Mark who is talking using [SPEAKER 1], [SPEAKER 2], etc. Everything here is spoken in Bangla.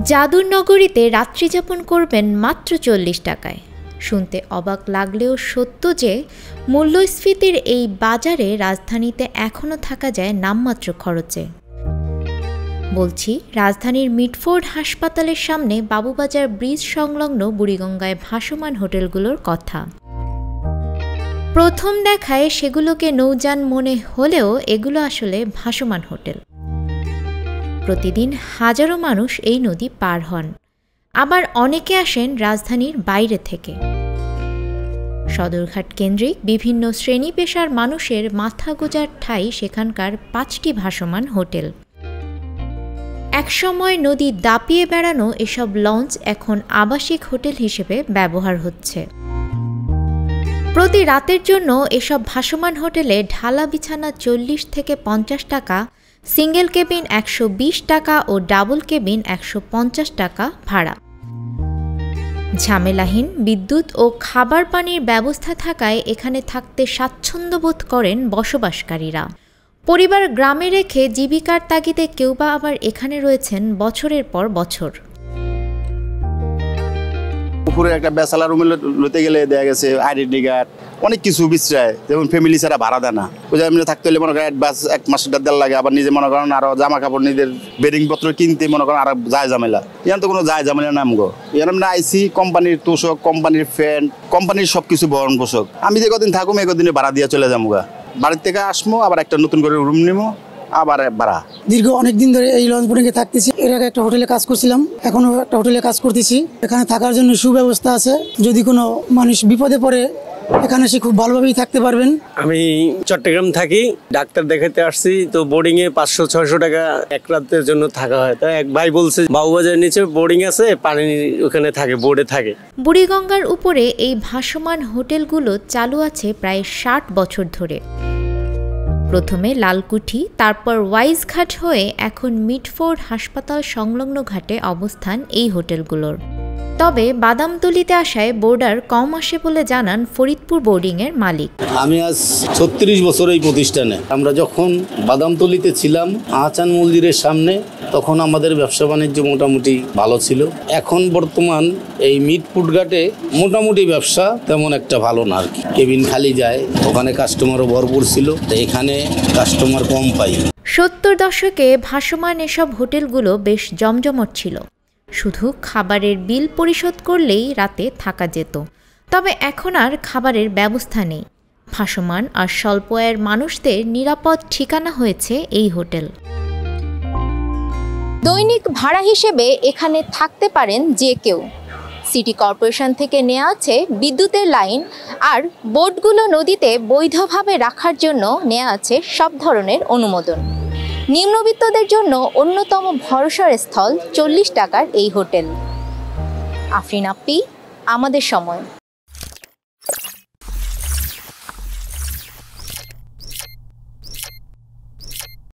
[SPEAKER 1] জাদুর নগরীতে রাত্রিযাপন করবেন মাত্র ৪০ টাকায়। শুনতে অবাক লাগলেও সত্য যে মূল্যস্ফীতির এই বাজারে রাজধানীতে এখনও থাকা যায় নামমাত্র খরচে। বলছি রাজধানীর মিটফোর্ড হাসপাতালের সামনে বাবুবাজার ব্রিজ সংলগ্ন বুড়িগঙ্গায় ভাসমান হোটেলগুলোর কথা। প্রথম দেখায় সেগুলোকে নৌযান মনে হলেও এগুলো আসলে ভাসমান হোটেল। প্রতিদিন হাজারো মানুষ এই নদী পার হন, আবার অনেকে আসেন রাজধানীর বাইরে থেকে। সদরঘাট কেন্দ্রিক বিভিন্ন শ্রেণী পেশার মানুষের মাথা গোঁজার ঠাঁই সেখানকার 5টি ভাসমান হোটেল। একসময় নদী দাপিয়ে বেড়ানো এসব লঞ্চ এখন আবাসিক হোটেল হিসেবে ব্যবহার হচ্ছে। প্রতি রাতের জন্য এসব ভাসমান হোটেলে ঢালা বিছানা 40 থেকে 50 টাকা, সিঙ্গেল কেবিন 120 টাকা ও ডাবল কেবিন 150 টাকা ভাড়া। ঝামেলাহীন বিদ্যুৎ ও খাবার পানির ব্যবস্থা থাকায় এখানে থাকতে স্বাচ্ছন্দ্য বোধ করেন বসবাসকারীরা। পরিবার গ্রামে রেখে জীবিকার তাগিদে কেউ বা আবার এখানে রয়েছেন বছরের পর বছর।
[SPEAKER 2] উপরে একটা ব্যাচেলার রুমে লইতে গেলে দেখা গেছে আইডেন্টি কার্ড অনেক কিছু বিশ্রায়, যেমন ফ্যামিলি ছাড়া ভাড়া দেয় না। ওই এমনি থাকতে হলে মনে করেন অ্যাডভান্স 1 মাসের দেওয়া লাগে, আবার নিজে মনে করেন আরো জামা কাপড় নিজের বেডিং পত্র কিনতে মনে করেন আর যায় ঝামেলা। ইয়ান তো কোনো যায় ঝামেলা নাম গো। ইয়ান আমরা আইসি কোম্পানির তোষক, কোম্পানির ফ্যান, কোম্পানির সবকিছু বহন পোষক। আমি যে কদিন থাকুম এই কদিনে ভাড়া দিয়ে চলে যাবো গা। বাড়ির থেকে আসবো, আবার একটা নতুন করে রুম নিবো, আবার ভাড়া।
[SPEAKER 3] দীর্ঘ অনেকদিন ধরে এই লঞ্চ বোটিংয়ে থাকতেছি। এর আগে একটা হোটেলে কাজ করছিলাম, এখনো একটা হোটেলে কাজ করতেছি। এখানে থাকার জন্য সুব্যবস্থা আছে, যদি কোনো মানুষ বিপদে পড়ে এখানে সে খুব ভালোভাবেই থাকতে পারবেন।
[SPEAKER 4] আমি চট্টগ্রাম থাকি, ডাক্তার দেখাতে আসছি, তো বোর্ডিং এ 500-600 টাকা এক রাতের জন্য থাকা হয়। তো এক ভাই বলছে বাবুবাজারের নিচে বোর্ডিং আছে, পানি ওখানে থাকে, বোর্ডে থাকে।
[SPEAKER 1] বুড়িগঙ্গার উপরে এই ভাসমান হোটেলগুলো চালু আছে প্রায় 60 বছর ধরে। প্রথমে লালকুঠি, তারপর ওয়াইজ ঘাট হয়ে এখন মিটফোর্ড হাসপাতাল সংলগ্ন ঘাটে অবস্থান এই হোটেলগুলোর। তবে বাদামতলিতে আসায় বোর্ডার কম আসে বলে জানান ফরিদপুর বোর্ডিংয়ের মালিক।
[SPEAKER 5] আমি আজ 36 বছর এই প্রতিষ্ঠানে। আমরা যখন বাদামতলিতে ছিলাম আহচান মন্দিরের সামনে, তখন আমাদের ব্যবসা বাণিজ্য মোটামুটি ভালো ছিল। এখন বর্তমান এই মিটফোর্ড ঘাটে মোটামুটি ব্যবসা তেমন একটা ভালো না আর কি। কেবিন খালি যায়, ওখানে কাস্টমারও ভরপুর ছিল, এখানে কাস্টমার কম পাই।
[SPEAKER 1] 70 দশকে ভাসমান এসব হোটেলগুলো বেশ জমজমট ছিল। শুধু খাবারের বিল পরিশোধ করলেই রাতে থাকা যেত। তবে এখন আর খাবারের ব্যবস্থা নেই। ভাসমান আর স্বল্প আয়ের মানুষদের নিরাপদ ঠিকানা হয়েছে এই হোটেল। দৈনিক ভাড়া হিসেবে এখানে থাকতে পারেন যে কেউ। সিটি কর্পোরেশন থেকে নেওয়া আছে বিদ্যুতের লাইন, আর বোটগুলো নদীতে বৈধভাবে রাখার জন্য নেওয়া আছে সব ধরনের অনুমোদন। নিম্নবিত্তদের জন্য অন্যতম ভরসার স্থল 40 টাকার এই হোটেল। আফরিন আপ্পি, আমাদের সময়।